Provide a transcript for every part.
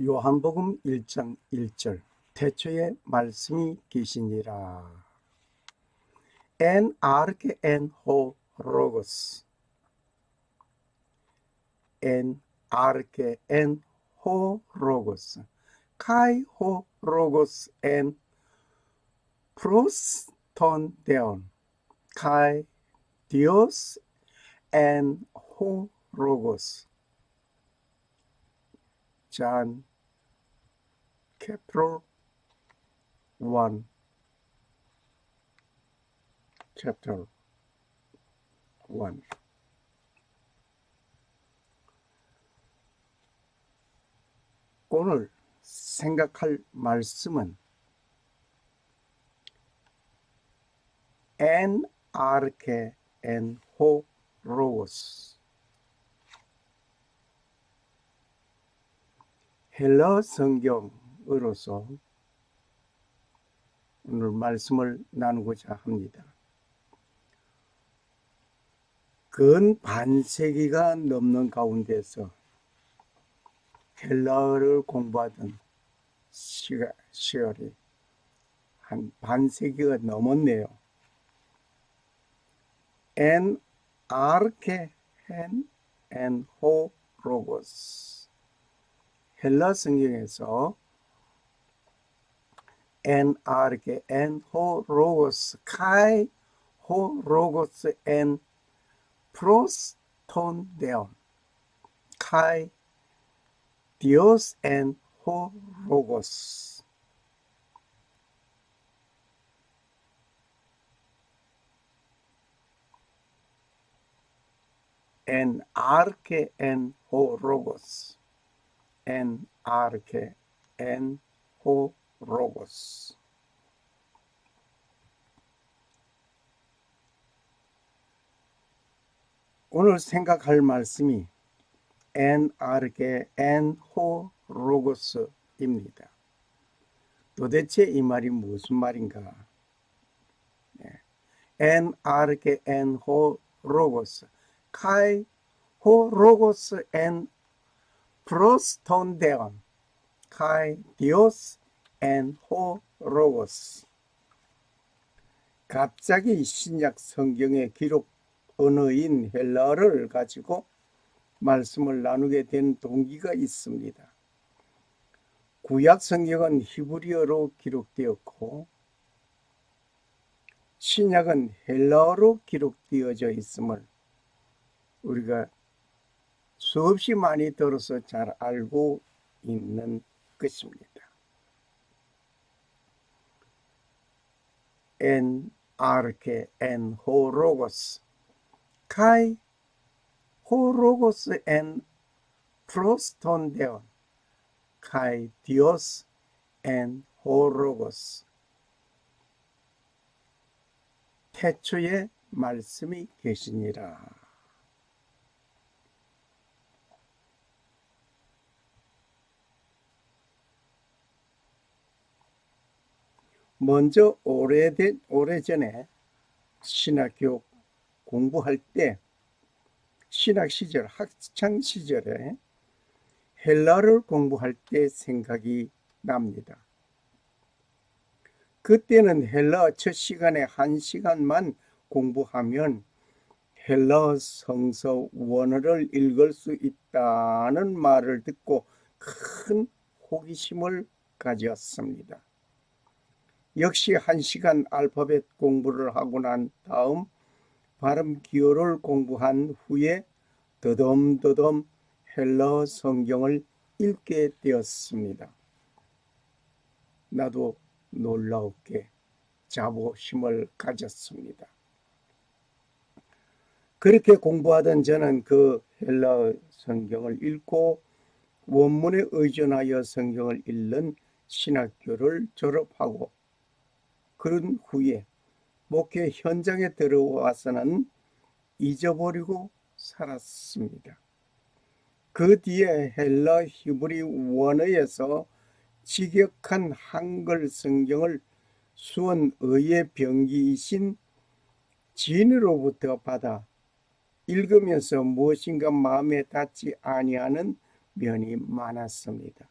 요한복음 1장 1절 태초에 말씀이 계시니라. En arche en ho logos. En arche en ho logos. Kai ho logos en pros ton deon. Kai Dios en ho logos. John chapter 1 chapter 1. 오늘 생각할 말씀은 en arche en ho logos. 헬러 성경으로서 오늘 말씀을 나누고자 합니다. 근 반세기가 넘는 가운데서 헬러를 공부하던 시절이 한 반세기가 넘었네요. En arche en ho logos. 헬러 성경에서 en arche en ho logos kai ho logos en pros ton deon kai Dios en ho logos. En arche en ho logos. En arche en ho logos. 오늘 생각할 말씀이 en arche en ho logos입니다. 도대체 이 말이 무슨 말인가? En arche en ho logos. Kai ho logos en pros ton deon. Kai Dios en ho logos. 갑자기 신약 성경의 기록 언어인 헬라어를 가지고 말씀을 나누게 된 동기가 있습니다. 구약 성경은 히브리어로 기록되었고 신약은 헬라어로 기록되어져 있음을 우리가 수없이 많이 들어서 잘 알고 있는 것입니다. En arche en ho logos. Kai ho logos en pros ton deon. Kai Dios en ho logos. 태초에 말씀이 계시니라. 먼저 오래전에 신학교 공부할 때 신학 시절, 학창 시절에 헬라어를 공부할 때 생각이 납니다. 그때는 헬라어 첫 시간에 1시간만 공부하면 헬라어 성서 원어를 읽을 수 있다는 말을 듣고 큰 호기심을 가졌습니다. 역시 1시간 알파벳 공부를 하고 난 다음 발음 기호를 공부한 후에 더듬더듬 헬라어 성경을 읽게 되었습니다. 나도 놀라웠게 자부심을 가졌습니다. 그렇게 공부하던 저는 그 헬라어 성경을 읽고 원문에 의존하여 성경을 읽는 신학교를 졸업하고 그런 후에 목회 현장에 들어와서는 잊어버리고 살았습니다. 그 뒤에 헬라 히브리 원어에서 직역한 한글 성경을 수원의의 병기이신 지인으로부터 받아 읽으면서 무엇인가 마음에 닿지 아니하는 면이 많았습니다.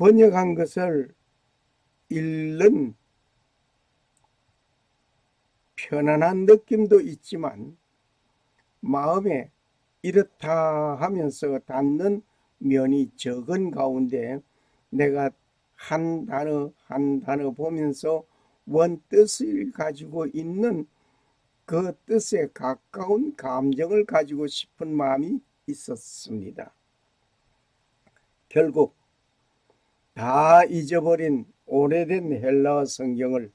번역한 것을 읽는 편안한 느낌도 있지만 마음에 이렇다 하면서 닿는 면이 적은 가운데 내가 한 단어 한 단어 보면서 원 뜻을 가지고 있는 그 뜻에 가까운 감정을 가지고 싶은 마음이 있었습니다. 결국 다 잊어버린 오래된 헬라어 성경을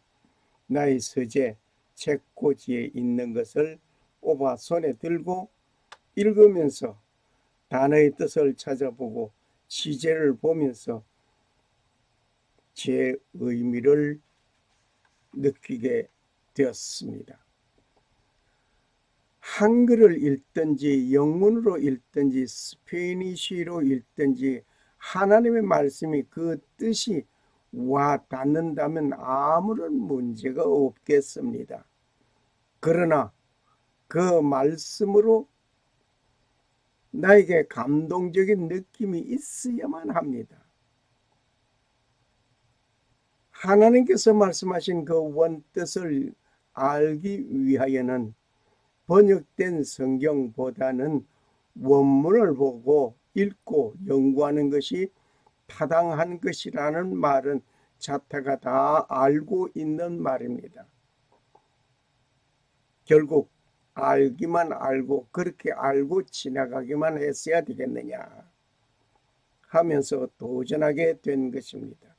나의 서재 책꽂이에 있는 것을 뽑아 손에 들고 읽으면서 단어의 뜻을 찾아보고 시제를 보면서 제 의미를 느끼게 되었습니다. 한글을 읽든지 영문으로 읽든지 스페니쉬로 읽든지 하나님의 말씀이 그 뜻이 와 닿는다면 아무런 문제가 없겠습니다. 그러나 그 말씀으로 나에게 감동적인 느낌이 있어야만 합니다. 하나님께서 말씀하신 그 원뜻을 알기 위하여는 번역된 성경보다는 원문을 보고 읽고 연구하는 것이 타당한 것이라는 말은 자타가 다 알고 있는 말입니다. 결국 알기만 알고 그렇게 알고 지나가기만 했어야 되겠느냐 하면서 도전하게 된 것입니다.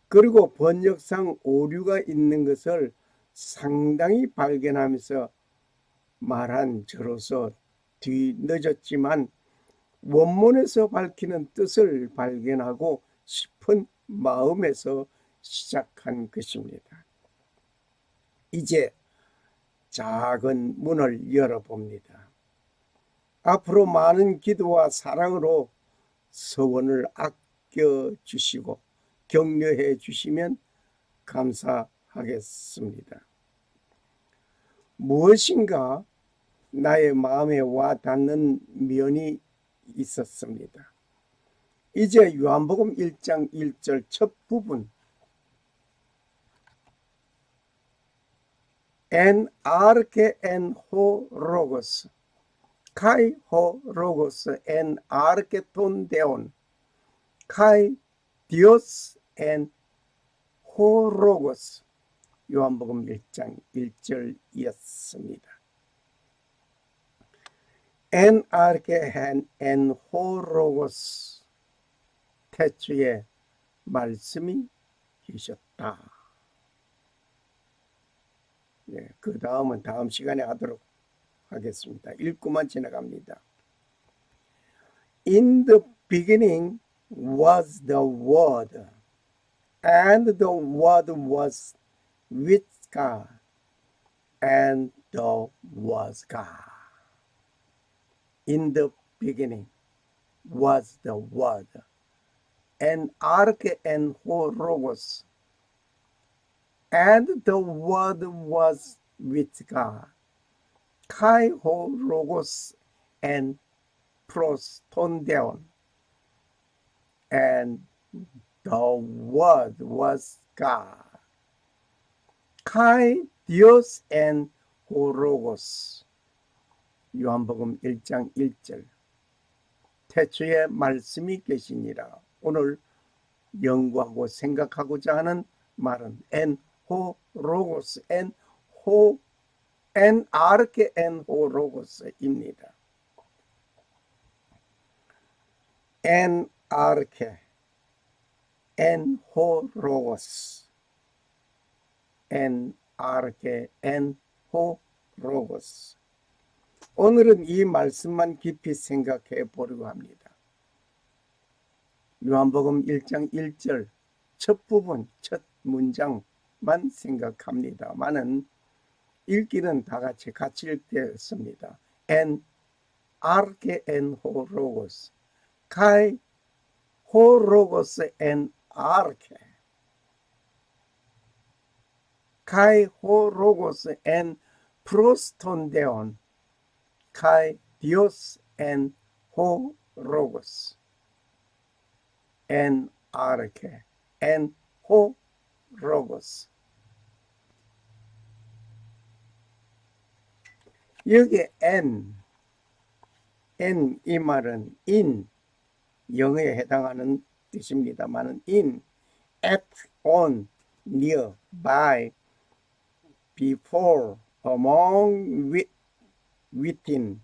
그리고 번역상 오류가 있는 것을 상당히 발견하면서 말한 저로서 뒤늦었지만 원문에서 밝히는 뜻을 발견하고 싶은 마음에서 시작한 것입니다. 이제 작은 문을 열어봅니다. 앞으로 많은 기도와 사랑으로 서원을 아껴주시고 격려해 주시면 감사하겠습니다. 무엇인가 나의 마음에 와 닿는 면이 있었습니다. 이제 요한복음 1장 1절 첫 부분 en arche en ho logos kai ho logos en arche ton deon kai Dios en ho logos 요한복음 1장 1절이었습니다. en arche en ho logos 태초에 말씀이 계셨다. 네, 그 다음은 다음 시간에 하도록 하겠습니다. 읽고만 지나갑니다. In the beginning was the Word, and the Word was with God, and the was God. In the beginning was the Word, and arche en ho logos, and the Word was with God. Kai ho logos and proston deon, and the Word was God. Kai Dios en ho logos. 요한복음 1장 1절. 태초에 말씀이 계시니라. 오늘 연구하고 생각하고자 하는 말은 en ho logos, en arche en ho logos입니다. en arche en ho logos, en arche en ho logos. 오늘은 이 말씀만 깊이 생각해 보려고 합니다. 요한복음 1장 1절 첫 부분, 첫 문장만 생각합니다만은 읽기는 다 같이 읽겠습니다. En arche en ho logos, kai ho logos en arche, kai ho logos en proston deon, kai Dios en ho logos, en 아르케, 엔, 호, 로고스. 여기 N 이 말은 in, 영어에 해당하는 뜻입니다만 in, at, on, near, by, before, among, with, within,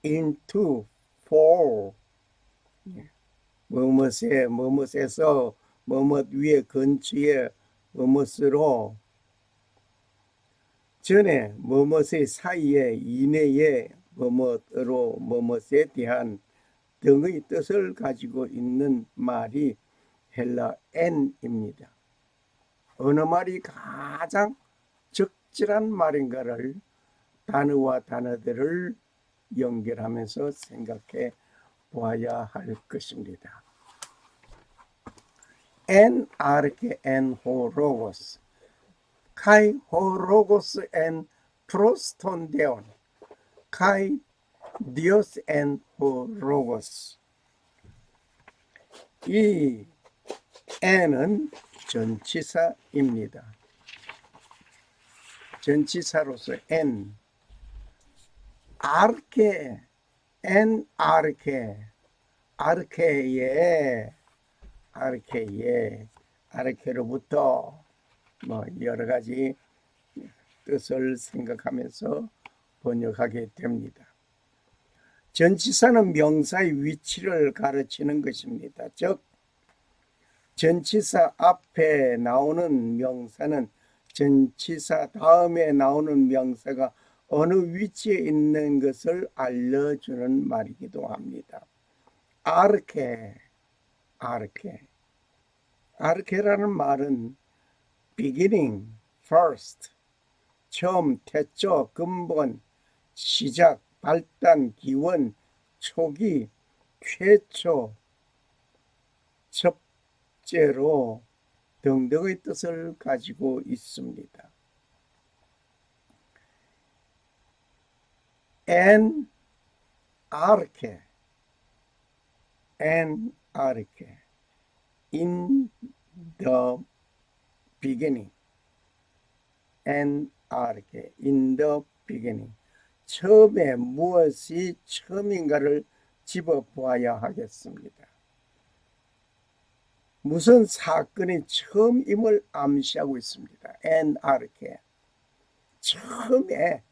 into, for, 뭐뭇에, 뭐뭇에서, 뭐뭇 위에, 근처에, 뭐뭇으로, 전에, 뭐뭇의 사이에, 이내에, 뭐뭇으로, 뭐뭇에 대한 등의 뜻을 가지고 있는 말이 헬라 N입니다. 어느 말이 가장 적절한 말인가를 단어와 단어들을 연결하면서 생각해 보아야 할 것입니다. En arche en ho logos, kai ho logos en proston deon, kai Dios en ho logos. 이 N은 전치사입니다. 전치사로서 N, 아르케, N 아르케, 아르케에, 아르케로부터 뭐 여러 가지 뜻을 생각하면서 번역하게 됩니다. 전치사는 명사의 위치를 가르치는 것입니다. 즉, 전치사 앞에 나오는 명사는 전치사 다음에 나오는 명사가 어느 위치에 있는 것을 알려주는 말이기도 합니다. 아르케라는 말은 beginning, first, 처음, 태초, 근본, 시작, 발단, 기원, 초기, 최초, 첫째로 등등의 뜻을 가지고 있습니다. En arche, in the beginning, en arche, in the beginning. 처음에 무엇이 처음인가를 집어보아야 하겠습니다. 무슨 사건이 처음임을 암시하고 있습니다. en arche. 처음에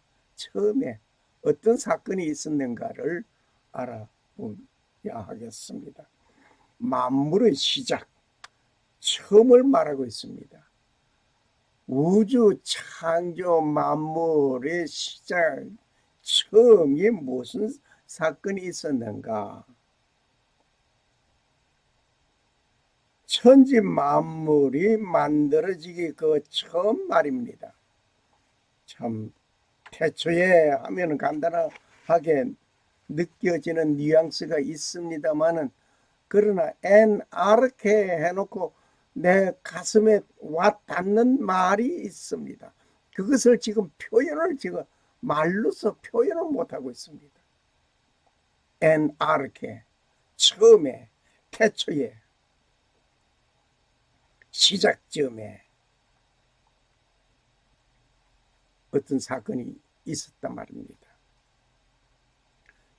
어떤 사건이 있었는가를 알아보야 하겠습니다. 만물의 시작, 처음을 말하고 있습니다. 우주 창조 만물의 시작, 처음이 무슨 사건이 있었는가? 천지 만물이 만들어지기 그 처음 말입니다. 참 태초에 하면 간단하게 느껴지는 뉘앙스가 있습니다만은, 그러나 en arche 해놓고 내 가슴에 와 닿는 말이 있습니다. 그것을 지금 말로서 표현을 못하고 있습니다. en arche, 처음에, 태초에, 시작점에 어떤 사건이 있었단 말입니다.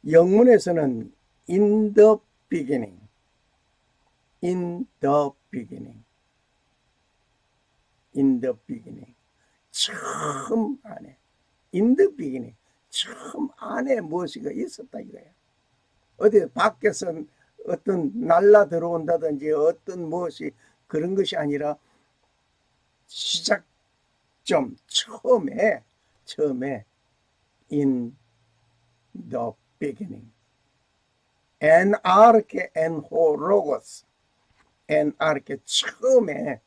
영문에서는 in the beginning, 처음 안에, in the beginning, 처음 안에 무엇이가 있었다 이거예요. 어디 밖에서 어떤 날라 들어온다든지 어떤 무엇이 그런 것이 아니라 시작점, 처음에 in the beginning. En arche en ho logos. en arche, 처음에.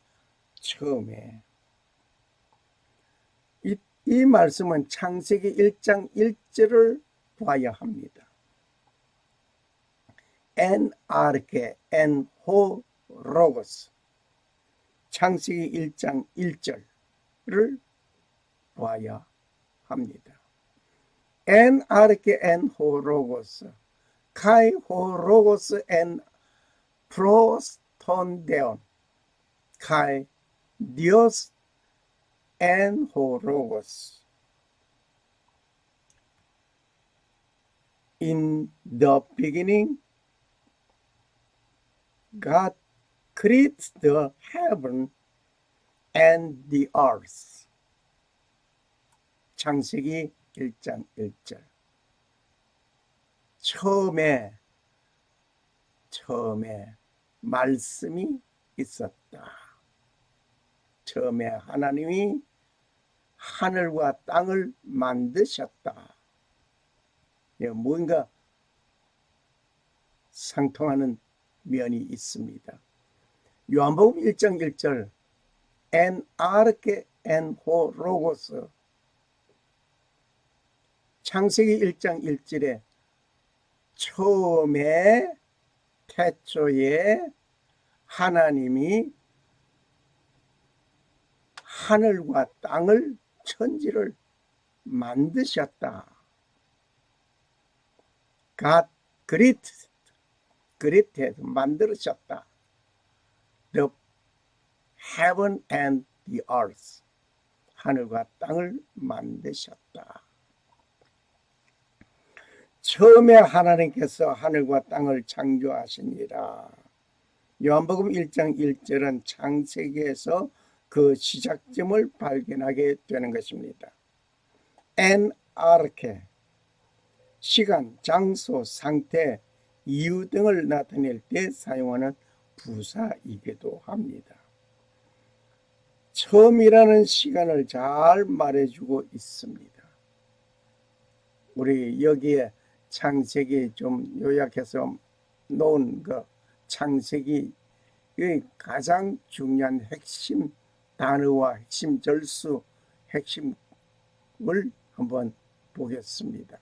이 말씀은 창세기 1장 1절을 봐야 합니다. en arche en ho logos. 창세기 1장 1절을 봐야 합니다. en arche en ho logos, kai ho logos en torn down kai Dios en ho logos. In the beginning, God created the heaven and the earth. 창세기 1장 1절. 처음에 말씀이 있었다. 처음에 하나님이 하늘과 땅을 만드셨다. 뭔가 상통하는 면이 있습니다. 요한복음 1장 1절 En arche en ho logos. 창세기 1장 1절에 처음에 태초에 하나님이 하늘과 땅을 천지를 만드셨다. God created 만들으셨다. The heaven and the earth. 하늘과 땅을 만드셨다. 처음에 하나님께서 하늘과 땅을 창조하시니라. 요한복음 1장 1절은 창세기에서 그 시작점을 발견하게 되는 것입니다. En arche, 시간, 장소, 상태, 이유 등을 나타낼 때 사용하는 부사이기도 합니다. 처음이라는 시간을 잘 말해주고 있습니다. 우리 여기에 창세기 좀 요약해서 놓은 그 창세기의 가장 중요한 핵심 단어와 핵심 절수, 핵심을 한번 보겠습니다.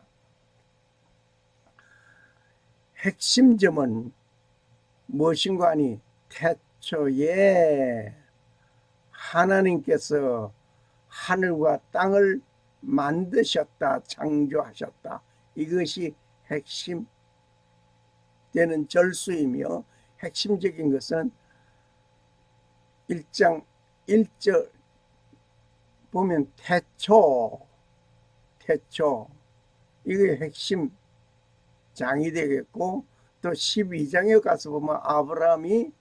핵심점은 무엇인가 하니 태초에 하나님께서 하늘과 땅을 만드셨다, 창조하셨다. 이것이 핵심 되는 절수이며 핵심적인 것은 1장 1절 보면 태초 이게 핵심 장이 되겠고, 또 12장에 가서 보면 아브라함이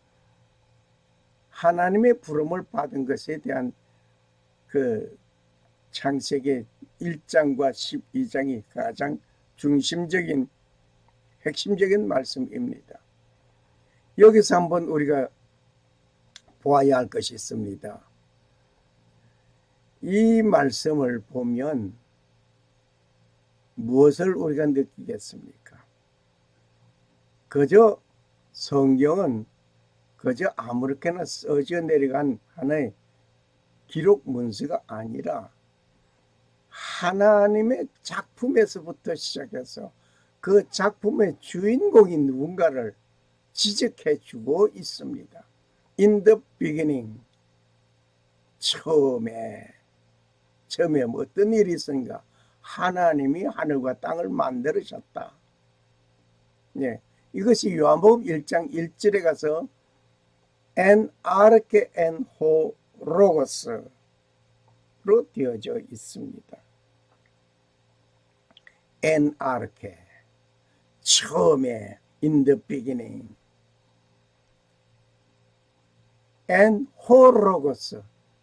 하나님의 부름을 받은 것에 대한 그 창세기 1장과 12장이 가장 중심적인 핵심적인 말씀입니다. 여기서 한번 우리가 보아야 할 것이 있습니다. 이 말씀을 보면 무엇을 우리가 느끼겠습니까? 그저 성경은 그저 아무렇게나 써져 내려간 하나의 기록 문서가 아니라 하나님의 작품에서부터 시작해서 그 작품의 주인공인 누군가를 지적해 주고 있습니다. In the beginning, 처음에 어떤 일이 있으니까 하나님이 하늘과 땅을 만들으셨다. 네, 이것이 요한복음 1장 1절에 가서 En arche en ho logos로 되어져 있습니다. En arche, 처음에, in the beginning. En ho logos,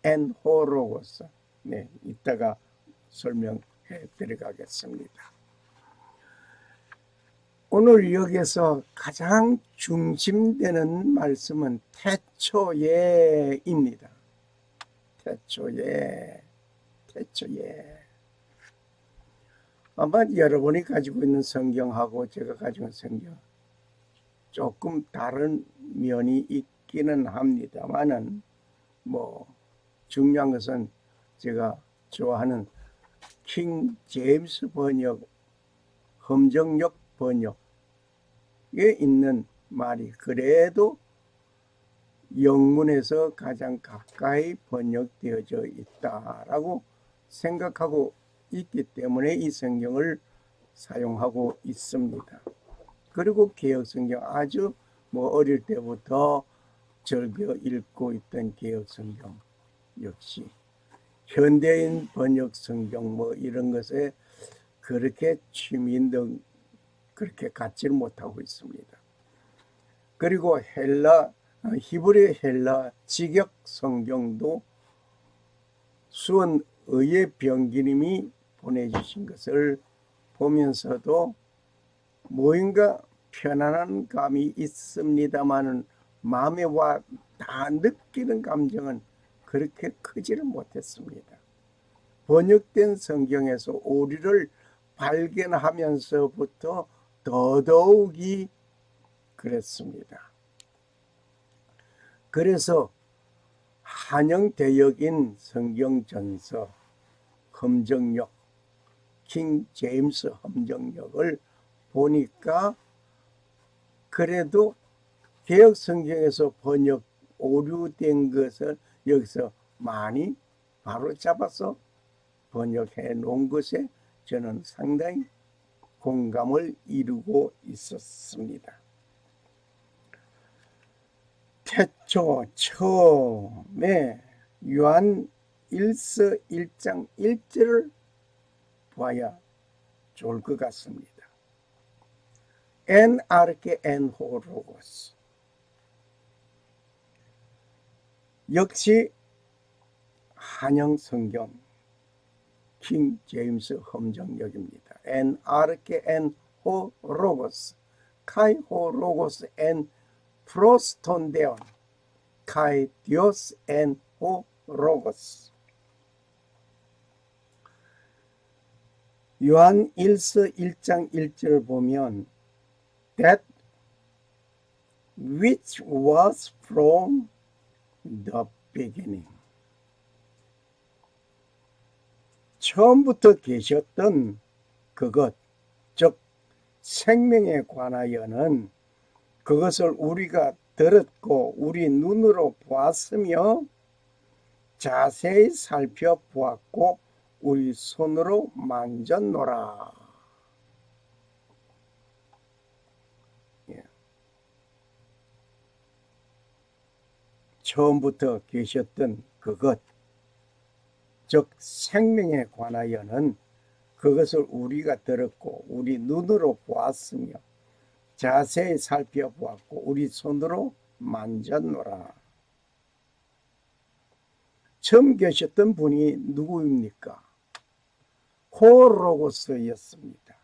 en ho logos. 네, 이따가 설명해 드려가겠습니다. 오늘 여기서 가장 중심되는 말씀은 태초에입니다. 태초에. 아마 여러분이 가지고 있는 성경하고 제가 가지고 있는 성경 조금 다른 면이 있기는 합니다만은 중요한 것은 제가 좋아하는 킹 제임스 번역, 험정역 번역에 있는 말이 그래도 영문에서 가장 가까이 번역되어져 있다라고 생각하고 있기 때문에 이 성경을 사용하고 있습니다. 그리고 개혁성경 아주 어릴 때부터 즐겨 읽고 있던 개혁성경 역시 현대인 번역 성경 뭐 이런 것에 그렇게 취미인등 그렇게 갖지를 못하고 있습니다. 그리고 히브리 헬라 직역 성경도 수원의회 병기님이 보내주신 것을 보면서도 뭐인가 편안한 감이 있습니다마는 마음에 와 다 느끼는 감정은 그렇게 크지는 못했습니다. 번역된 성경에서 오류를 발견하면서부터 더더욱이 그랬습니다. 그래서 한영대역인 성경전서 험정역, 킹 제임스 험정역을 보니까 그래도 개혁 성경에서 번역 오류된 것을 여기서 많이 바로 잡아서 번역해 놓은 것에 저는 상당히 공감을 이루고 있었습니다. 태초 처음에 요한 1서 1장 1절을 봐야 좋을 것 같습니다. En arche en ho logos. 역시 한영 성경 킹 제임스 험정역입니다. En arche en ho logos. Kai ho logos en 프로스톤데온 카이 디오스 엔 호 로고스. 요한 1서 1장 1절을 보면 that which was from the beginning. 처음부터 계셨던 그것, 즉 생명에 관하여는 그것을 우리가 들었고 우리 눈으로 보았으며 자세히 살펴보았고 우리 손으로 만졌노라. 처음부터 계셨던 그것, 즉 생명에 관하여는 그것을 우리가 들었고 우리 눈으로 보았으며 자세히 살펴보았고 우리 손으로 만졌노라. 처음 계셨던 분이 누구입니까? 호로고스였습니다.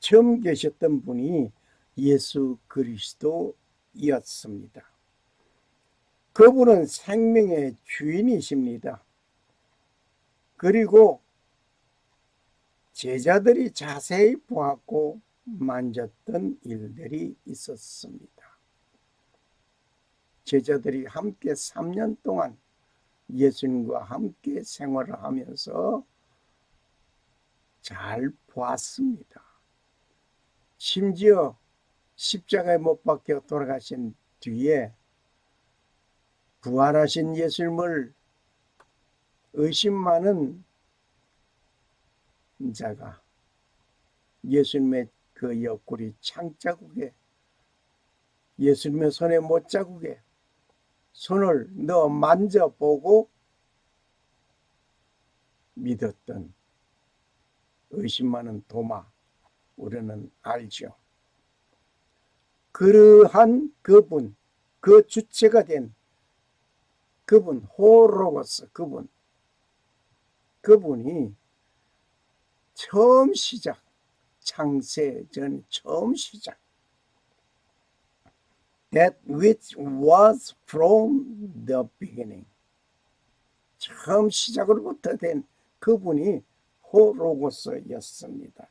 처음 계셨던 분이 예수 그리스도였습니다. 그분은 생명의 주인이십니다. 그리고 제자들이 자세히 보았고 만졌던 일들이 있었습니다. 제자들이 함께 3년 동안 예수님과 함께 생활을 하면서 잘 보았습니다. 심지어 십자가에 못 박혀 돌아가신 뒤에 부활하신 예수님을 의심하는 자가 예수님의 그 옆구리 창자국에 예수님의 손에 못자국에 손을 넣어 만져보고 믿었던 의심 많은 도마, 우리는 알죠. 그러한 그분, 그 주체가 된 그분, 호로고스 그분이 처음 시작, 창세전 처음 시작, that which was from the beginning, 처음 시작으로부터 된 그분이 호로고스였습니다.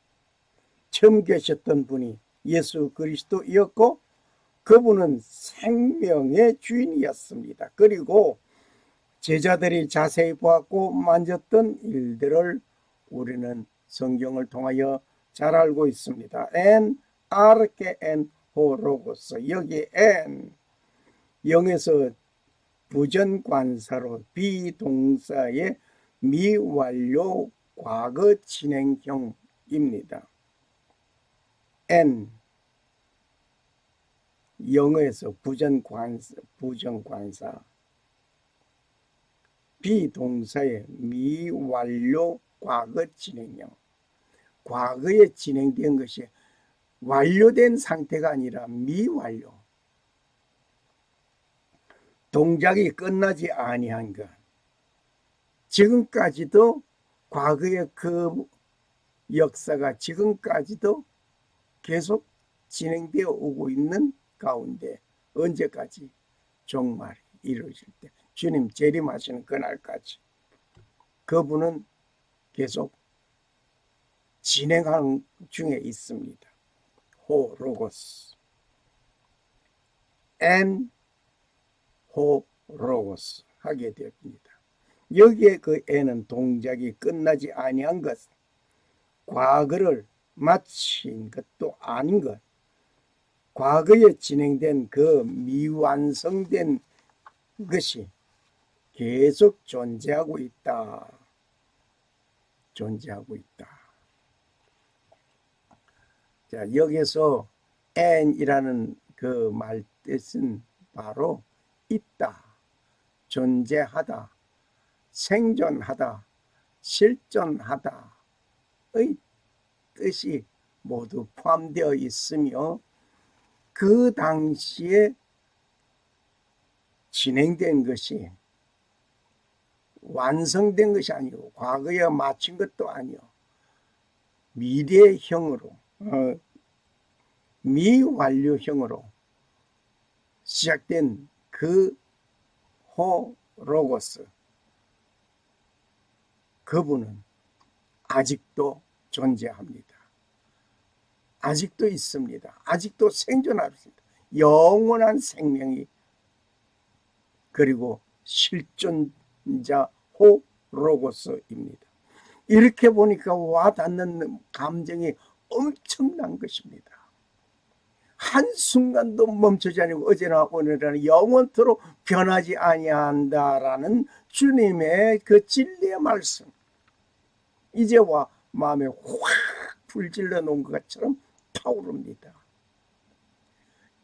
처음 계셨던 분이 예수 그리스도였고 그분은 생명의 주인이었습니다. 그리고 제자들이 자세히 보았고 만졌던 일들을 우리는 성경을 통하여 잘 알고 있습니다. En arche en ho logos. 여기 en 영에서 부전관사로 비동사의 미완료 과거 진행형입니다. en 영어에서 부정관사, 비동사의 미완료 과거 진행형. 과거에 진행된 것이 완료된 상태가 아니라 미완료. 동작이 끝나지 아니한 것. 지금까지도 과거의 그 역사가 지금까지도 계속 진행되어 오고 있는 가운데 언제까지? 종말이 이루어질 때, 주님 재림하시는 그날까지 그분은 계속 진행하는 중에 있습니다. 호 로고스, 엔 호 로고스 하게 됩니다. 여기에 그 엔은 동작이 끝나지 아니한 것, 과거를 마친 것도 아닌 것, 과거에 진행된 그 미완성된 것이 계속 존재하고 있다. 존재하고 있다. 자, 여기서 and이라는 그 말 뜻은 바로 있다, 존재하다, 생존하다, 실존하다의 뜻이 모두 포함되어 있으며 그 당시에 진행된 것이 완성된 것이 아니고 과거에 마친 것도 아니요 미래형으로 미완료형으로 시작된 그 호 로고스, 그분은 아직도 존재합니다. 아직도 있습니다. 아직도 생존하고 있습니다. 영원한 생명이, 그리고 실존자 호 로고스입니다. 이렇게 보니까 와닿는 감정이 엄청난 것입니다. 한순간도 멈추지 않고 어제나 오늘이나 영원토록 변하지 아니한다라는 주님의 그 진리의 말씀, 이제와 마음에 확 불질러 놓은 것처럼 타오릅니다.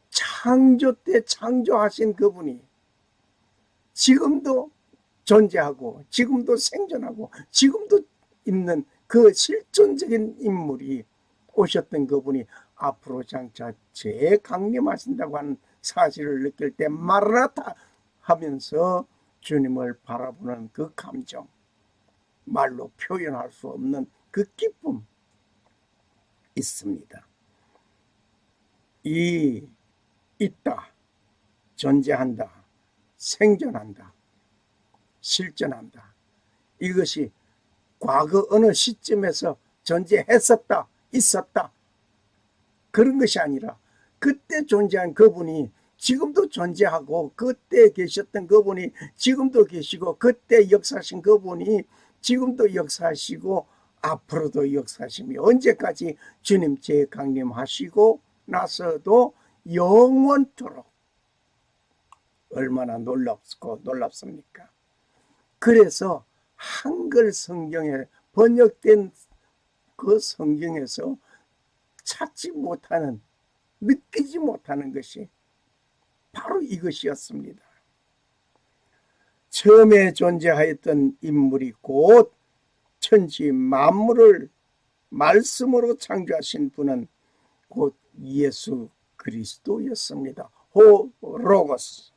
창조 때 창조하신 그분이 지금도 존재하고 지금도 생존하고 지금도 있는 그 실존적인 인물이 오셨던 그분이 앞으로 장차 재강림하신다고 하는 사실을 느낄 때 마라나타 하면서 주님을 바라보는 그 감정, 말로 표현할 수 없는 그 기쁨 있습니다. 있다, 존재한다, 생존한다, 실존한다, 이것이 과거 어느 시점에서 존재했었다, 있었다, 그런 것이 아니라 그때 존재한 그분이 지금도 존재하고 그때 계셨던 그분이 지금도 계시고 그때 역사하신 그분이 지금도 역사하시고 앞으로도 역사하시며 언제까지 주님 재강림하시고 나서도 영원토록 얼마나 놀랍습니까? 그래서 한글 성경에 번역된 그 성경에서 찾지 못하는, 느끼지 못하는 것이 바로 이것이었습니다. 처음에 존재하였던 인물이 곧 천지 만물을 말씀으로 창조하신 분은 곧 예수 그리스도였습니다. 호 로고스.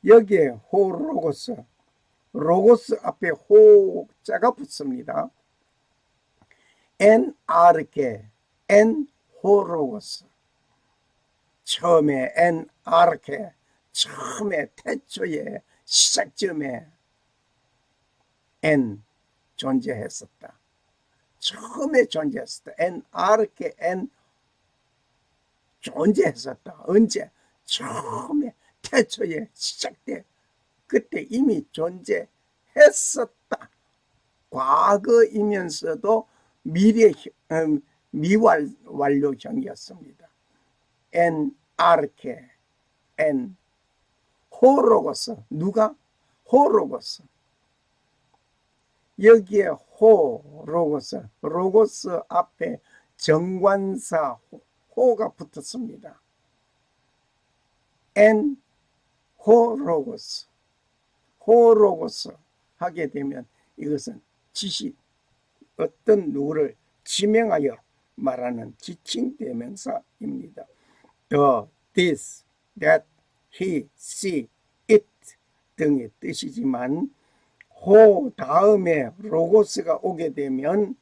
여기에 호 로고스, 로고스 앞에 호자가 붙습니다. 엔 아르케, 엔 호로고스. 처음에 엔 아르케, 처음에 태초에 시작점에 엔 존재했었다. 처음에 존재했었다. 엔 아르케, 엔 존재했었다. 언제? 처음에 태초에 시작돼. 그때 이미 존재했었다. 과거이면서도 미완료형이었습니다. 엔 아르케, 엔 호로고스. 누가? 호로고스. 여기에 호로고스, 로고스 앞에 정관사 호가 붙었습니다. and 호로고스. 호로고스 하게 되면 이것은 지시, 어떤 누구를 지명하여 말하는 지칭 대명사입니다. the, this, that, he, she, it 등의 뜻이지만 호 다음에 로고스가 오게 되면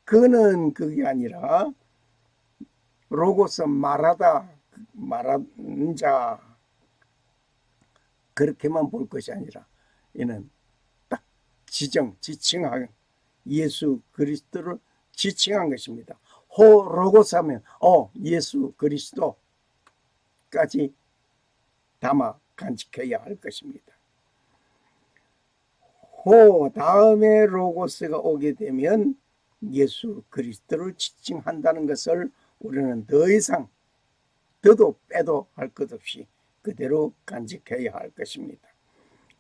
그는 그게 아니라 로고스 말하다, 말하는 자 그렇게만 볼 것이 아니라 이는 딱 지칭한 예수 그리스도를 지칭한 것입니다. 호 로고스 하면 예수 그리스도까지 담아 간직해야 할 것입니다. 호 다음에 로고스가 오게 되면 예수 그리스도를 지칭한다는 것을 우리는 더 이상 더도 빼도 할 것 없이 그대로 간직해야 할 것입니다.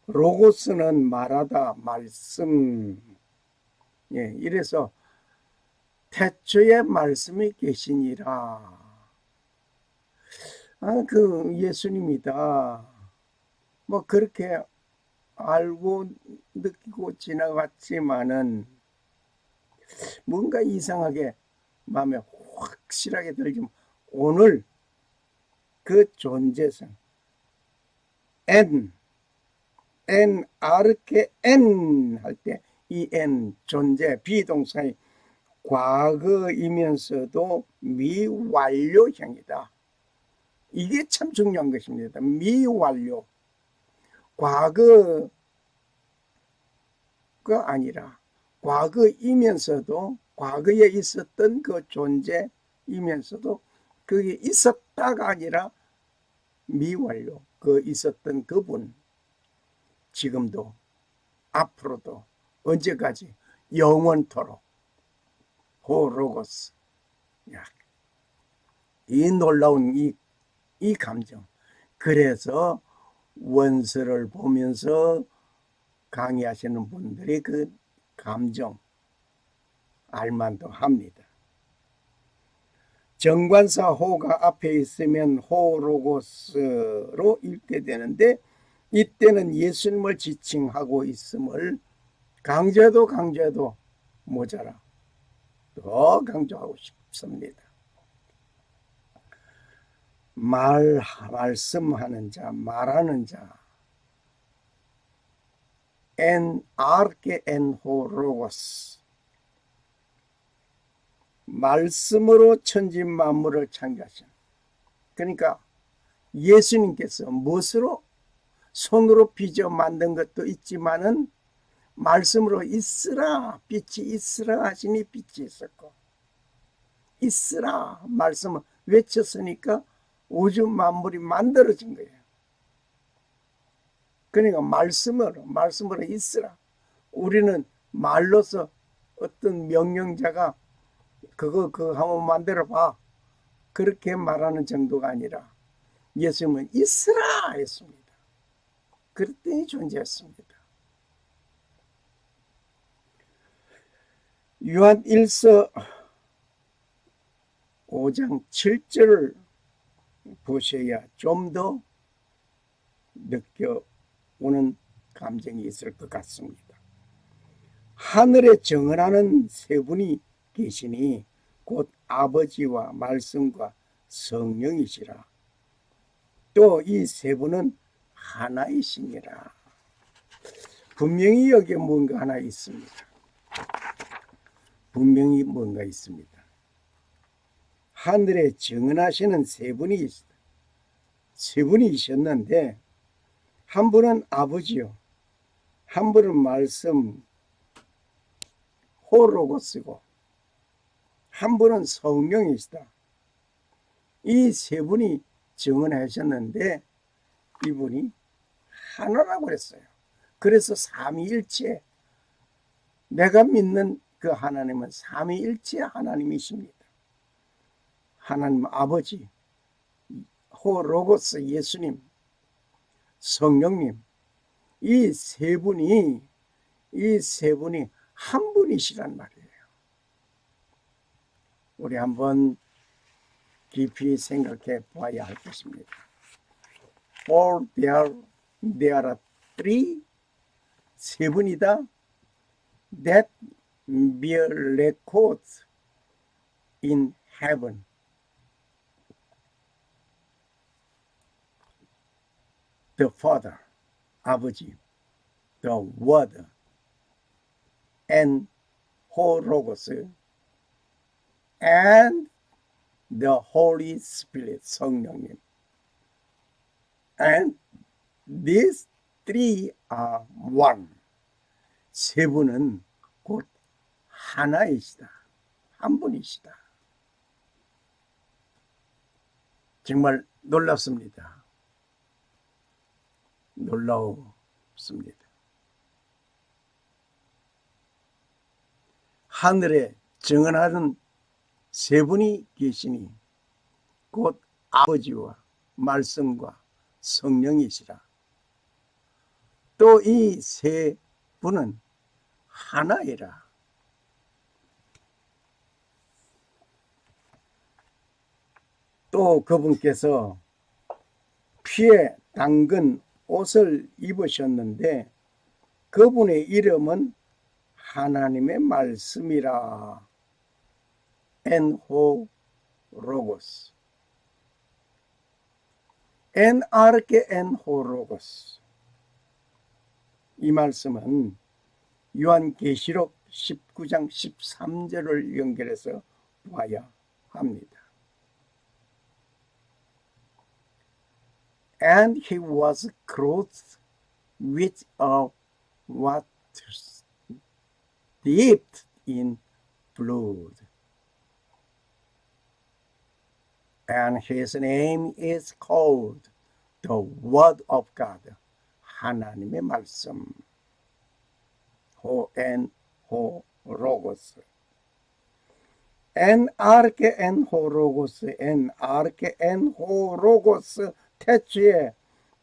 로고스는 말하다, 말씀. 이래서 태초에 말씀이 계시니라. 그 예수님이다. 뭐 그렇게 알고 느끼고 지나갔지만은 뭔가 이상하게 마음에 확실하게 들지만 오늘 그 존재성 N 아르케 N 할 때 이 N 존재 비동사의 과거이면서도 미완료형이다. 이게 참 중요한 것입니다. 미완료. 과거가 아니라 과거이면서도 과거에 있었던 그 존재이면서도 그게 있었다가 아니라 미완료. 그 있었던 그분 지금도 앞으로도 언제까지 영원토록 호로고스. 이 놀라운 이 감정. 그래서 원서를 보면서 강의하시는 분들이 그 감정 알만도 합니다. 정관사 호가 앞에 있으면 호로고스로 읽게 되는데 이때는 예수님을 지칭하고 있음을 강조해도 모자라. 더 강조하고 싶습니다. 말씀하는 자, 말하는 자. En arche en 호로고스. 말씀으로 천지 만물을 창조하신. 그러니까 예수님께서 무엇으로 손으로 빚어 만든 것도 있지만은 말씀으로 있으라, 빛이 있으라 하시니 빛이 있었고, 있으라 말씀을 외쳤으니까 우주 만물이 만들어진 거예요. 그러니까 말씀으로 있으라. 우리는 말로서 어떤 명령자가 그거 한번 만들어 봐. 그렇게 말하는 정도가 아니라 예수님은 있으라 했습니다. 그랬더니 존재했습니다. 요한 1서 5장 7절을 보셔야 좀 더 느껴오는 감정이 있을 것 같습니다. 하늘에 정언하는 세 분이 계시니 곧 아버지와 말씀과 성령이시라. 또 이 세 분은 하나이시니라. 분명히 여기에 뭔가 하나 있습니다. 분명히 뭔가 있습니다. 하늘에 정언하시는 세 분이 있었는데 한 분은 아버지요, 한 분은 말씀 호로고스고 한 분은 성령이시다. 이 세 분이 정언하셨는데 이분이 하나라고 그랬어요. 그래서 삼위일체, 내가 믿는 그 하나님은 삼위일체 하나님이십니다. 하나님 아버지, 호로고스 예수님, 성령님, 이 세 분이 한 분이시란 말이에요. 우리 한번 깊이 생각해 보아야 할 것입니다. for there are three, 세 분이다, that bear records in heaven. The Father, 아버지, the Word, and Logos, and the Holy Spirit, 성령님. And these three are one. 세 분은 곧 하나이시다. 한 분이시다. 정말 놀랍습니다. 놀라웠습니다. 하늘에 정언하는 세 분이 계시니 곧 아버지와 말씀과 성령이시라. 또 이 세 분은 하나이라. 또 그분께서 피에 담근 옷을 입으셨는데 그분의 이름은 하나님의 말씀이라. 엔호 로고스. 엔 아르케 엔호 로고스. 이 말씀은 요한계시록 19장 13절을 연결해서 봐야 합니다. And he was clothed with a waters dipped in blood. And his name is called the Word of God. 하나님의 말씀. 호 로고스. 엔 아르케 엔 호 로고스. 엔 아르케 엔 호 로고스. 태초에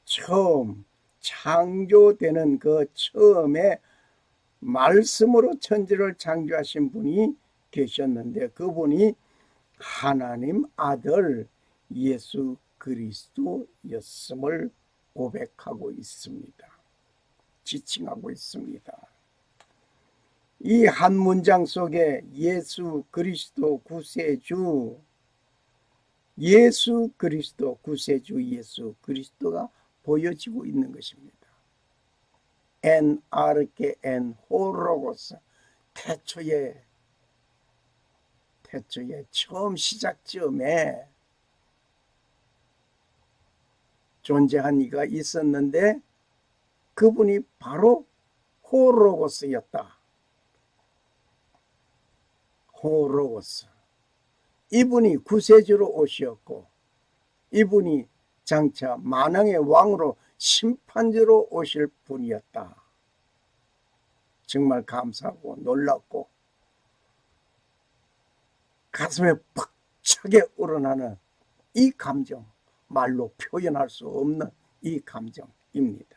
처음 창조되는 그 처음에 말씀으로 천지를 창조하신 분이 계셨는데 그분이 하나님 아들 예수 그리스도였음을 고백하고 있습니다. 지칭하고 있습니다. 이 한 문장 속에 예수 그리스도 구세주, 예수 그리스도 구세주, 예수 그리스도가 보여지고 있는 것입니다. 엔 아르케 엔 호로고스. 태초에 처음 시작점에 존재한 이가 있었는데 그분이 바로 호로고스였다. 호로고스. 이분이 구세주로 오셨고 이분이 장차 만왕의 왕으로 심판주로 오실 분이었다. 정말 감사하고 놀랍고 가슴에 벅차게 우러나는 이 감정, 말로 표현할 수 없는 이 감정입니다.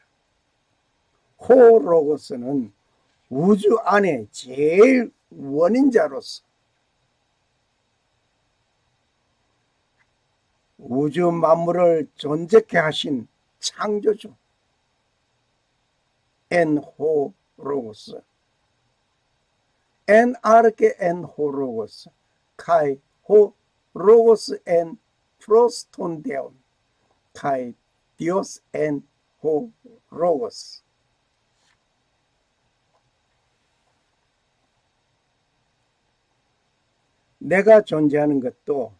호로고스는 우주 안에 제일 원인자로서 우주 만물을 존재케 하신 창조주 엔 호로고스. 엔 아르케 엔 호로고스. 카이 호 로고스 엔 프로스톤 데온. 카이 디오스 엔 호 로고스. 내가 존재하는 것도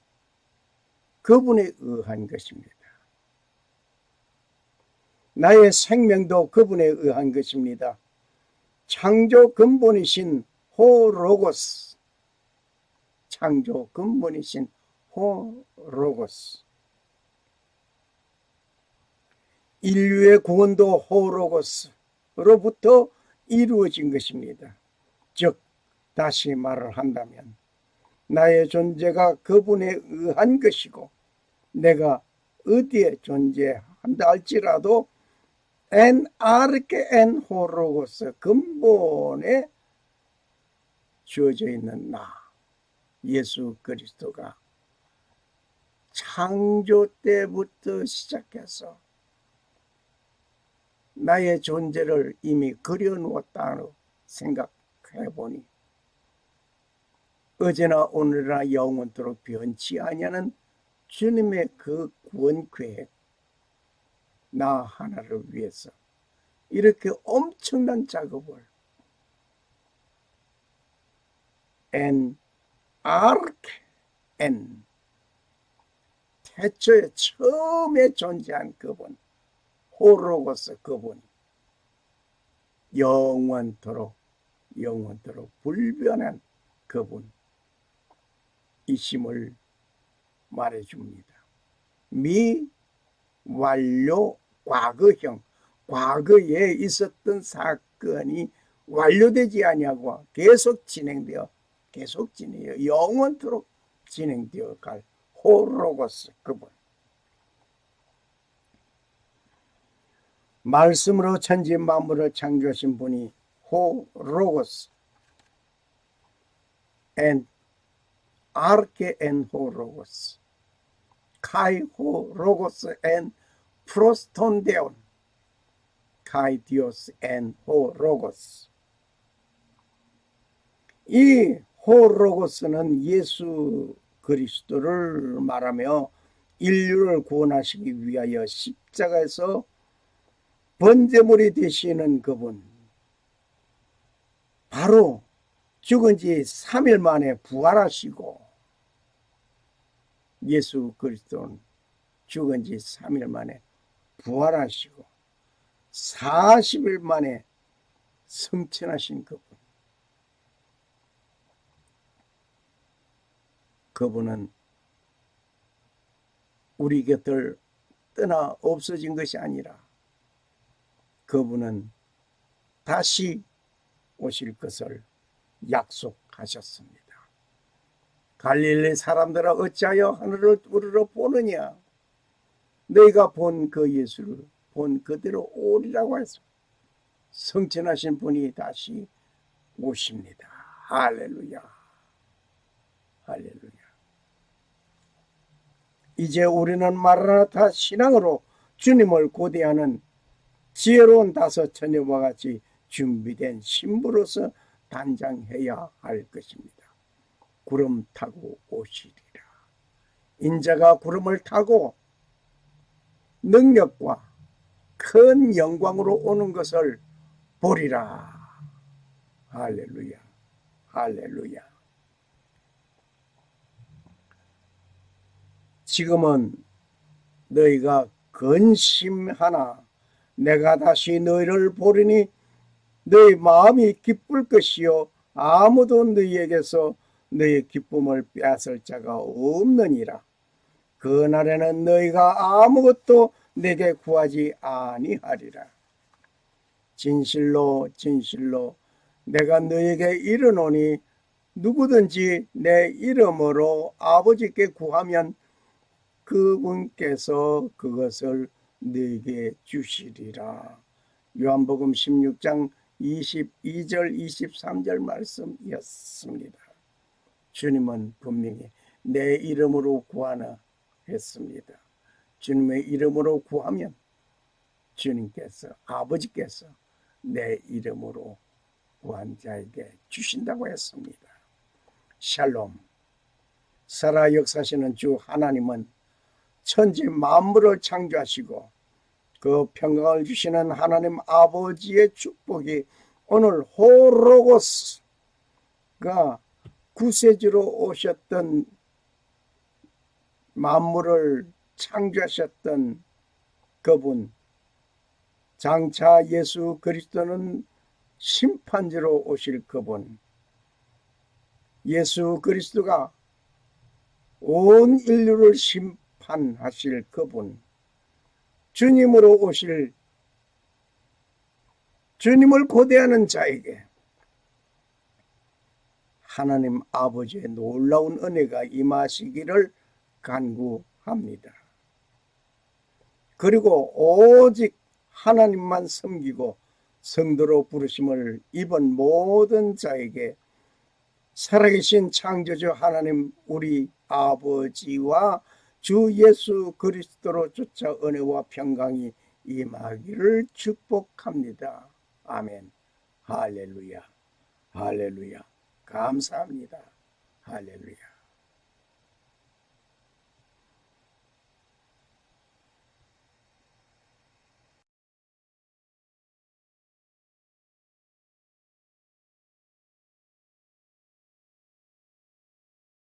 그분에 의한 것입니다. 나의 생명도 그분에 의한 것입니다. 창조 근본이신 호로고스. 창조 근본이신 호로고스. 인류의 구원도 호로고스로부터 이루어진 것입니다. 즉 다시 말을 한다면 나의 존재가 그분에 의한 것이고 내가 어디에 존재한다 할지라도 엔 아르케 엔 호로고스 근본에 주어져 있는 나 예수 그리스도가 창조 때부터 시작해서 나의 존재를 이미 그려놓았다고 생각해 보니 어제나 오늘이나 영원토록 변치 아니하는 주님의 그 구원 계획, 나 하나를 위해서 이렇게 엄청난 작업을 태초에 처음에 존재한 그분, 호로고스 그분이 영원토록 불변한 그분 이심을 말해줍니다. 미완료 과거형, 과거에 있었던 사건이 완료되지 아니하고 계속 진행되어 영원토록 진행되어 갈 호로고스 그분, 말씀으로 천지 만물을 창조하신 분이 호로고스 앤 아르케 앤 호로고스, 카이 호로고스 앤 프로스톤데온, 카이 디오스 앤 호로고스. 이 호로고스는 예수 그리스도를 말하며 인류를 구원하시기 위하여 십자가에서 번제물이 되시는 그분, 바로 죽은 지 3일 만에 부활하시고, 예수 그리스도는 죽은 지 3일 만에 부활하시고 40일 만에 승천하신 그분, 그분은 우리 곁을 떠나 없어진 것이 아니라 그분은 다시 오실 것을 약속하셨습니다. 갈릴리 사람들아 어찌하여 하늘을 우러러 보느냐, 너희가 본 그 예수를 본 그대로 오리라고 해서 승천하신 분이 다시 오십니다. 할렐루야, 할렐루야. 이제 우리는 마라나타 신앙으로 주님을 고대하는 지혜로운 다섯 처녀와 같이 준비된 신부로서 단장해야 할 것입니다. 구름 타고 오시리라. 인자가 구름을 타고 능력과 큰 영광으로 오는 것을 보리라. 할렐루야, 할렐루야. 지금은 너희가 근심하나 내가 다시 너희를 보리니 너희 마음이 기쁠 것이요 아무도 너희에게서 너희 기쁨을 빼앗을 자가 없느니라. 그날에는 너희가 아무것도 내게 구하지 아니하리라. 진실로 진실로 내가 너희에게 이르노니 누구든지 내 이름으로 아버지께 구하면 그분께서 그것을 너희에게 주시리라. 요한복음 16장 22절 23절 말씀이었습니다. 주님은 분명히 내 이름으로 구하나 했습니다. 주님의 이름으로 구하면 주님께서, 아버지께서 내 이름으로 구한 자에게 주신다고 했습니다. 샬롬. 살아 역사하시는 주 하나님은 천지 만물을 창조하시고 그 평강을 주시는 하나님 아버지의 축복이 오늘 호로고스가 구세주로 오셨던, 만물을 창조하셨던 그분, 장차 예수 그리스도는 심판주로 오실 그분, 예수 그리스도가 온 인류를 심판하실 그분, 주님으로 오실, 주님을 고대하는 자에게 하나님 아버지의 놀라운 은혜가 임하시기를 간구합니다. 그리고 오직 하나님만 섬기고 성도로 부르심을 입은 모든 자에게 살아계신 창조주 하나님 우리 아버지와 주 예수 그리스도로 쫓아 은혜와 평강이 임하기를 축복합니다. 아멘. 할렐루야. 할렐루야. 감사합니다. 할렐루야.